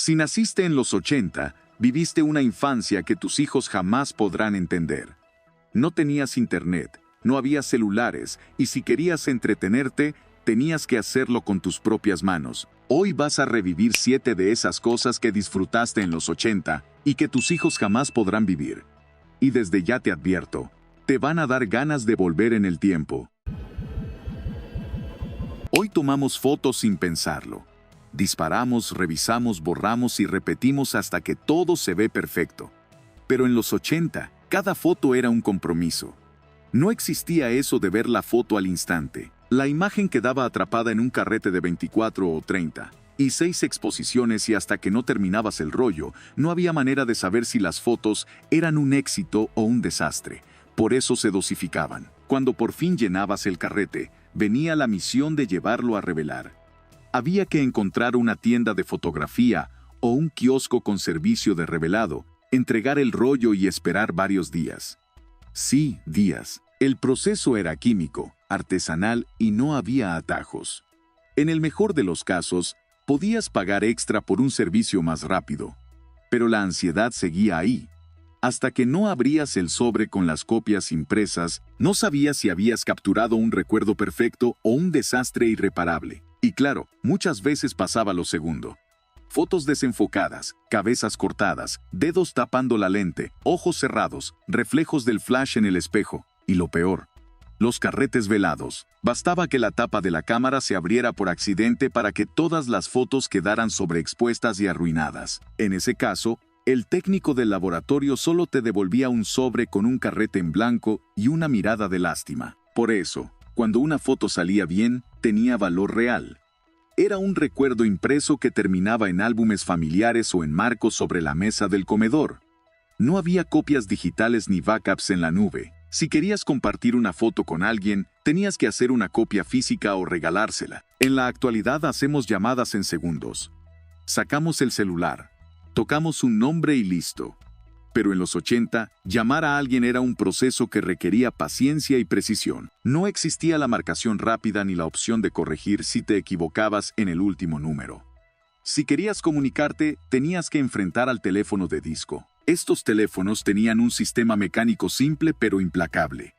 Si naciste en los 80, viviste una infancia que tus hijos jamás podrán entender. No tenías internet, no había celulares, y si querías entretenerte, tenías que hacerlo con tus propias manos. Hoy vas a revivir 7 de esas cosas que disfrutaste en los 80 y que tus hijos jamás podrán vivir. Y desde ya te advierto, te van a dar ganas de volver en el tiempo. Hoy tomamos fotos sin pensarlo. Disparamos, revisamos, borramos y repetimos hasta que todo se ve perfecto. Pero en los 80, cada foto era un compromiso. No existía eso de ver la foto al instante. La imagen quedaba atrapada en un carrete de 24 o 30, y 6 exposiciones, y hasta que no terminabas el rollo, no había manera de saber si las fotos eran un éxito o un desastre. Por eso se dosificaban. Cuando por fin llenabas el carrete, venía la misión de llevarlo a revelar. Había que encontrar una tienda de fotografía o un kiosco con servicio de revelado, entregar el rollo y esperar varios días. Sí, días. El proceso era químico, artesanal y no había atajos. En el mejor de los casos, podías pagar extra por un servicio más rápido. Pero la ansiedad seguía ahí. Hasta que no abrías el sobre con las copias impresas, no sabías si habías capturado un recuerdo perfecto o un desastre irreparable. Y claro, muchas veces pasaba lo segundo. Fotos desenfocadas, cabezas cortadas, dedos tapando la lente, ojos cerrados, reflejos del flash en el espejo. Y lo peor, los carretes velados. Bastaba que la tapa de la cámara se abriera por accidente para que todas las fotos quedaran sobreexpuestas y arruinadas. En ese caso, el técnico del laboratorio solo te devolvía un sobre con un carrete en blanco y una mirada de lástima. Por eso, cuando una foto salía bien, tenía valor real. Era un recuerdo impreso que terminaba en álbumes familiares o en marcos sobre la mesa del comedor. No había copias digitales ni backups en la nube. Si querías compartir una foto con alguien, tenías que hacer una copia física o regalársela. En la actualidad hacemos llamadas en segundos. Sacamos el celular, tocamos un nombre y listo. Pero en los 80, llamar a alguien era un proceso que requería paciencia y precisión. No existía la marcación rápida ni la opción de corregir si te equivocabas en el último número. Si querías comunicarte, tenías que enfrentar al teléfono de disco. Estos teléfonos tenían un sistema mecánico simple pero implacable.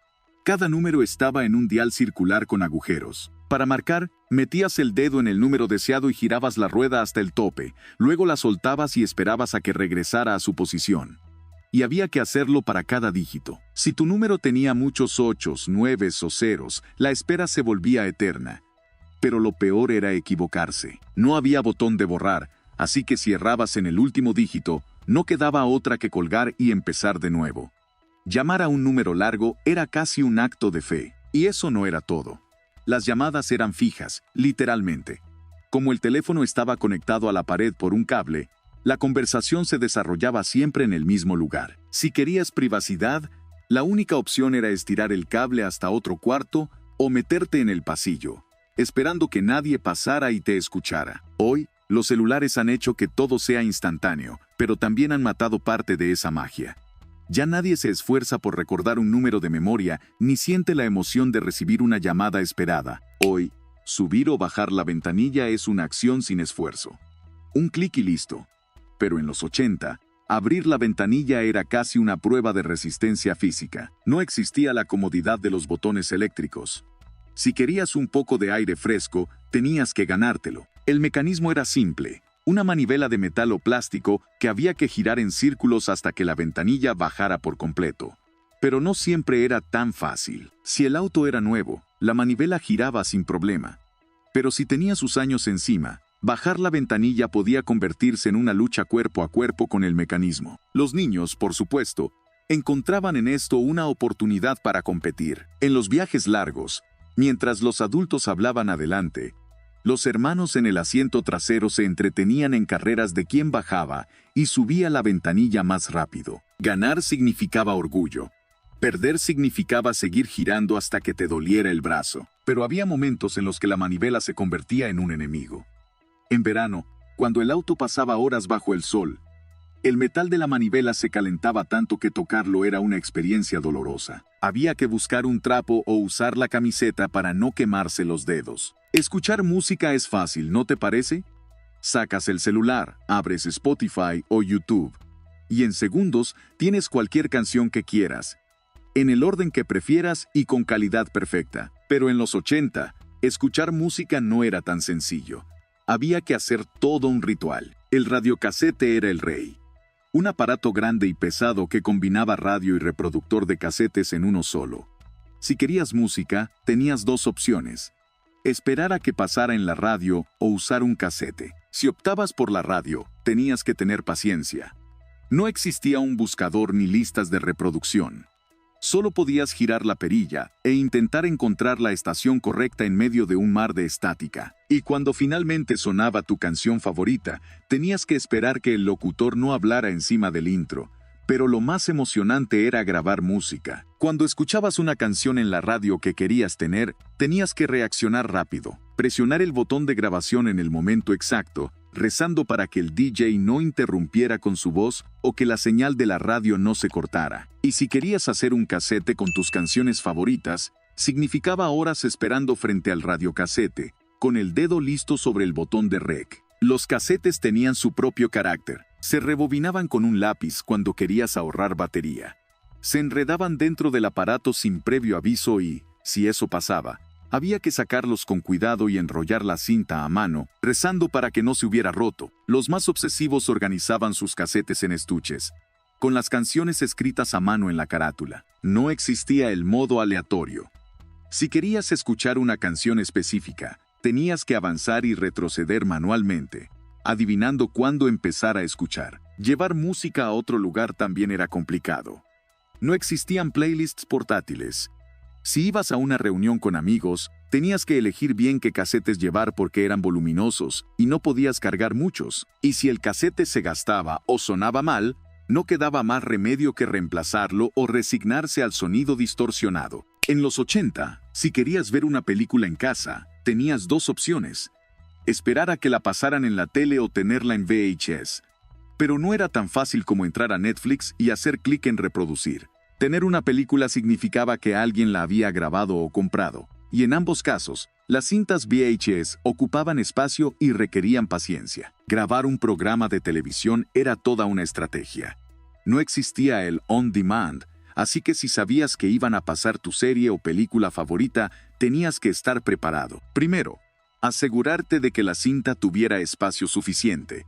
Cada número estaba en un dial circular con agujeros. Para marcar, metías el dedo en el número deseado y girabas la rueda hasta el tope. Luego la soltabas y esperabas a que regresara a su posición. Y había que hacerlo para cada dígito. Si tu número tenía muchos 8s, 9s o 0s, la espera se volvía eterna. Pero lo peor era equivocarse. No había botón de borrar, así que si errabas en el último dígito, no quedaba otra que colgar y empezar de nuevo. Llamar a un número largo era casi un acto de fe. Y eso no era todo. Las llamadas eran fijas, literalmente. Como el teléfono estaba conectado a la pared por un cable, la conversación se desarrollaba siempre en el mismo lugar. Si querías privacidad, la única opción era estirar el cable hasta otro cuarto o meterte en el pasillo, esperando que nadie pasara y te escuchara. Hoy, los celulares han hecho que todo sea instantáneo, pero también han matado parte de esa magia. Ya nadie se esfuerza por recordar un número de memoria, ni siente la emoción de recibir una llamada esperada. Hoy, subir o bajar la ventanilla es una acción sin esfuerzo. Un clic y listo. Pero en los 80, abrir la ventanilla era casi una prueba de resistencia física. No existía la comodidad de los botones eléctricos. Si querías un poco de aire fresco, tenías que ganártelo. El mecanismo era simple, una manivela de metal o plástico que había que girar en círculos hasta que la ventanilla bajara por completo. Pero no siempre era tan fácil. Si el auto era nuevo, la manivela giraba sin problema. Pero si tenía sus años encima, bajar la ventanilla podía convertirse en una lucha cuerpo a cuerpo con el mecanismo. Los niños, por supuesto, encontraban en esto una oportunidad para competir. En los viajes largos, mientras los adultos hablaban adelante, los hermanos en el asiento trasero se entretenían en carreras de quién bajaba y subía la ventanilla más rápido. Ganar significaba orgullo. Perder significaba seguir girando hasta que te doliera el brazo. Pero había momentos en los que la manivela se convertía en un enemigo. En verano, cuando el auto pasaba horas bajo el sol, el metal de la manivela se calentaba tanto que tocarlo era una experiencia dolorosa. Había que buscar un trapo o usar la camiseta para no quemarse los dedos. Escuchar música es fácil, ¿no te parece? Sacas el celular, abres Spotify o YouTube, y en segundos tienes cualquier canción que quieras, en el orden que prefieras y con calidad perfecta. Pero en los 80, escuchar música no era tan sencillo. Había que hacer todo un ritual. El radiocasete era el rey. Un aparato grande y pesado que combinaba radio y reproductor de casetes en uno solo. Si querías música, tenías dos opciones: esperar a que pasara en la radio o usar un casete. Si optabas por la radio, tenías que tener paciencia. No existía un buscador ni listas de reproducción. Solo podías girar la perilla e intentar encontrar la estación correcta en medio de un mar de estática. Y cuando finalmente sonaba tu canción favorita, tenías que esperar que el locutor no hablara encima del intro. Pero lo más emocionante era grabar música. Cuando escuchabas una canción en la radio que querías tener, tenías que reaccionar rápido, presionar el botón de grabación en el momento exacto, rezando para que el DJ no interrumpiera con su voz o que la señal de la radio no se cortara. Y si querías hacer un casete con tus canciones favoritas, significaba horas esperando frente al radiocasete, con el dedo listo sobre el botón de rec. Los casetes tenían su propio carácter. Se rebobinaban con un lápiz cuando querías ahorrar batería. Se enredaban dentro del aparato sin previo aviso y, si eso pasaba, había que sacarlos con cuidado y enrollar la cinta a mano, rezando para que no se hubiera roto. Los más obsesivos organizaban sus casetes en estuches, con las canciones escritas a mano en la carátula. No existía el modo aleatorio. Si querías escuchar una canción específica, tenías que avanzar y retroceder manualmente, adivinando cuándo empezar a escuchar. Llevar música a otro lugar también era complicado. No existían playlists portátiles. Si ibas a una reunión con amigos, tenías que elegir bien qué casetes llevar porque eran voluminosos y no podías cargar muchos. Y si el casete se gastaba o sonaba mal, no quedaba más remedio que reemplazarlo o resignarse al sonido distorsionado. En los 80, si querías ver una película en casa, tenías dos opciones: esperar a que la pasaran en la tele o tenerla en VHS. Pero no era tan fácil como entrar a Netflix y hacer clic en reproducir. Tener una película significaba que alguien la había grabado o comprado, y en ambos casos, las cintas VHS ocupaban espacio y requerían paciencia. Grabar un programa de televisión era toda una estrategia. No existía el on demand, así que si sabías que iban a pasar tu serie o película favorita, tenías que estar preparado. Primero, asegurarte de que la cinta tuviera espacio suficiente.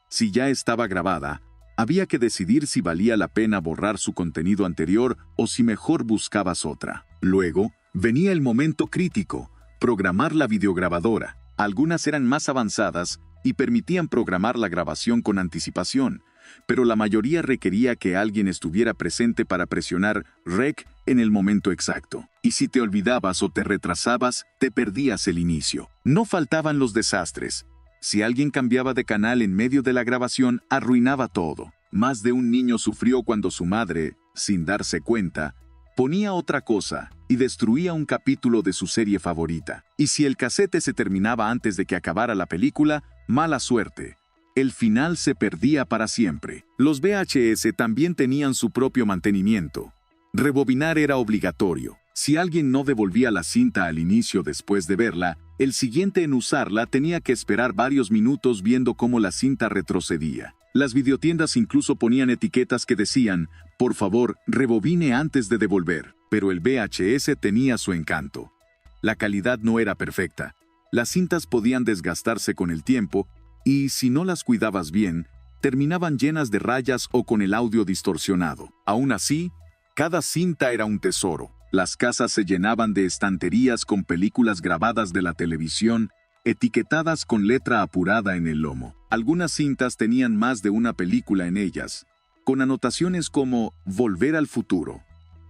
Si ya estaba grabada, había que decidir si valía la pena borrar su contenido anterior o si mejor buscabas otra. Luego, venía el momento crítico: programar la videograbadora. Algunas eran más avanzadas y permitían programar la grabación con anticipación, pero la mayoría requería que alguien estuviera presente para presionar REC en el momento exacto. Y si te olvidabas o te retrasabas, te perdías el inicio. No faltaban los desastres. Si alguien cambiaba de canal en medio de la grabación, arruinaba todo. Más de un niño sufrió cuando su madre, sin darse cuenta, ponía otra cosa y destruía un capítulo de su serie favorita. Y si el casete se terminaba antes de que acabara la película, mala suerte. El final se perdía para siempre. Los VHS también tenían su propio mantenimiento. Rebobinar era obligatorio. Si alguien no devolvía la cinta al inicio después de verla, el siguiente en usarla tenía que esperar varios minutos viendo cómo la cinta retrocedía. Las videotiendas incluso ponían etiquetas que decían: por favor, rebobine antes de devolver. Pero el VHS tenía su encanto. La calidad no era perfecta. Las cintas podían desgastarse con el tiempo y, si no las cuidabas bien, terminaban llenas de rayas o con el audio distorsionado. Aún así, cada cinta era un tesoro. Las casas se llenaban de estanterías con películas grabadas de la televisión, etiquetadas con letra apurada en el lomo. Algunas cintas tenían más de una película en ellas, con anotaciones como «Volver al futuro»,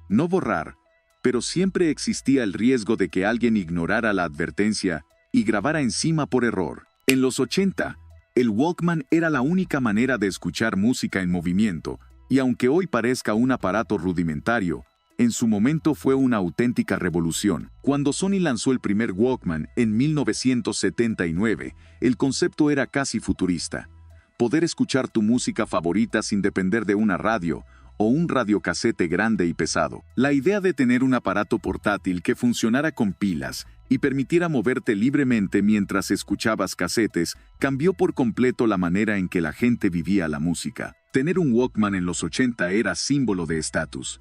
«No borrar», pero siempre existía el riesgo de que alguien ignorara la advertencia y grabara encima por error. En los 80, el Walkman era la única manera de escuchar música en movimiento, y aunque hoy parezca un aparato rudimentario, en su momento fue una auténtica revolución. Cuando Sony lanzó el primer Walkman en 1979, el concepto era casi futurista: poder escuchar tu música favorita sin depender de una radio o un radiocasete grande y pesado. La idea de tener un aparato portátil que funcionara con pilas y permitiera moverte libremente mientras escuchabas casetes, cambió por completo la manera en que la gente vivía la música. Tener un Walkman en los 80 era símbolo de estatus.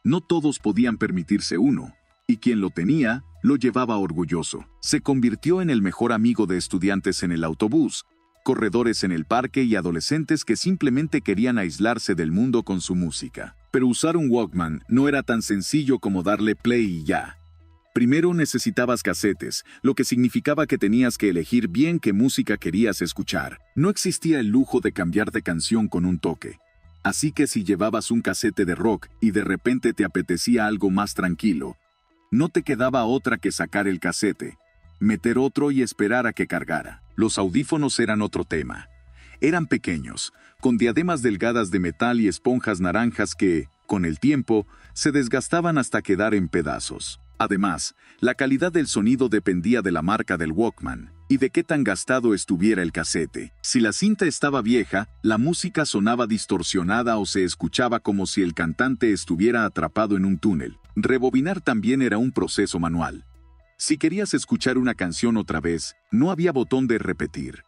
No todos podían permitirse uno, y quien lo tenía, lo llevaba orgulloso. Se convirtió en el mejor amigo de estudiantes en el autobús, corredores en el parque y adolescentes que simplemente querían aislarse del mundo con su música. Pero usar un Walkman no era tan sencillo como darle play y ya. Primero necesitabas casetes, lo que significaba que tenías que elegir bien qué música querías escuchar. No existía el lujo de cambiar de canción con un toque. Así que si llevabas un casete de rock y de repente te apetecía algo más tranquilo, no te quedaba otra que sacar el casete, meter otro y esperar a que cargara. Los audífonos eran otro tema. Eran pequeños, con diademas delgadas de metal y esponjas naranjas que, con el tiempo, se desgastaban hasta quedar en pedazos. Además, la calidad del sonido dependía de la marca del Walkman y de qué tan gastado estuviera el casete. Si la cinta estaba vieja, la música sonaba distorsionada o se escuchaba como si el cantante estuviera atrapado en un túnel. Rebobinar también era un proceso manual. Si querías escuchar una canción otra vez, no había botón de repetir.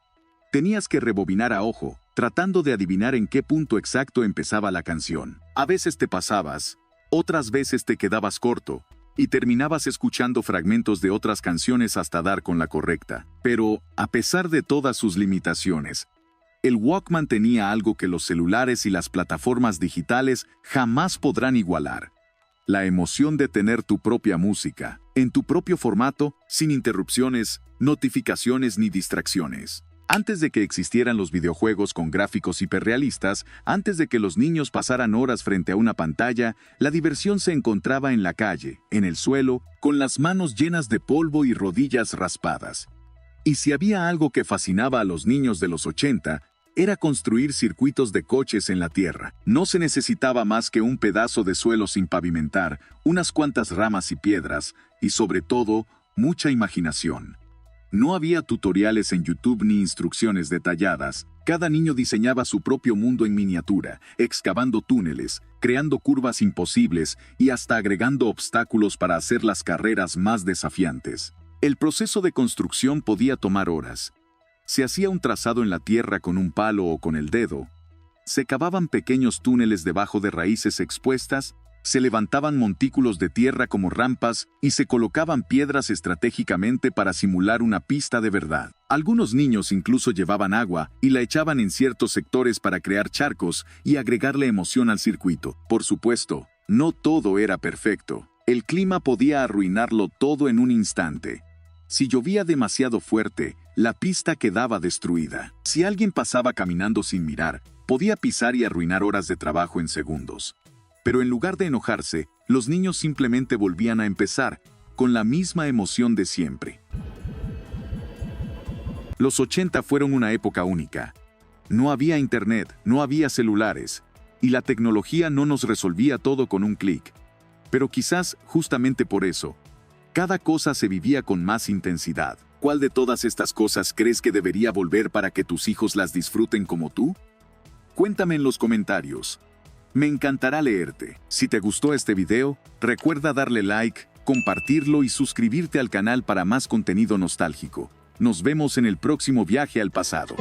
Tenías que rebobinar a ojo, tratando de adivinar en qué punto exacto empezaba la canción. A veces te pasabas, otras veces te quedabas corto, y terminabas escuchando fragmentos de otras canciones hasta dar con la correcta. Pero, a pesar de todas sus limitaciones, el Walkman tenía algo que los celulares y las plataformas digitales jamás podrán igualar: la emoción de tener tu propia música, en tu propio formato, sin interrupciones, notificaciones ni distracciones. Antes de que existieran los videojuegos con gráficos hiperrealistas, antes de que los niños pasaran horas frente a una pantalla, la diversión se encontraba en la calle, en el suelo, con las manos llenas de polvo y rodillas raspadas. Y si había algo que fascinaba a los niños de los 80, era construir circuitos de coches en la tierra. No se necesitaba más que un pedazo de suelo sin pavimentar, unas cuantas ramas y piedras, y sobre todo, mucha imaginación. No había tutoriales en YouTube ni instrucciones detalladas. Cada niño diseñaba su propio mundo en miniatura, excavando túneles, creando curvas imposibles y hasta agregando obstáculos para hacer las carreras más desafiantes. El proceso de construcción podía tomar horas. Se hacía un trazado en la tierra con un palo o con el dedo. Se cavaban pequeños túneles debajo de raíces expuestas. Se levantaban montículos de tierra como rampas y se colocaban piedras estratégicamente para simular una pista de verdad. Algunos niños incluso llevaban agua y la echaban en ciertos sectores para crear charcos y agregarle emoción al circuito. Por supuesto, no todo era perfecto. El clima podía arruinarlo todo en un instante. Si llovía demasiado fuerte, la pista quedaba destruida. Si alguien pasaba caminando sin mirar, podía pisar y arruinar horas de trabajo en segundos. Pero en lugar de enojarse, los niños simplemente volvían a empezar, con la misma emoción de siempre. Los 80 fueron una época única. No había internet, no había celulares, y la tecnología no nos resolvía todo con un clic. Pero quizás, justamente por eso, cada cosa se vivía con más intensidad. ¿Cuál de todas estas cosas crees que debería volver para que tus hijos las disfruten como tú? Cuéntame en los comentarios. Me encantará leerte. Si te gustó este video, recuerda darle like, compartirlo y suscribirte al canal para más contenido nostálgico. Nos vemos en el próximo viaje al pasado.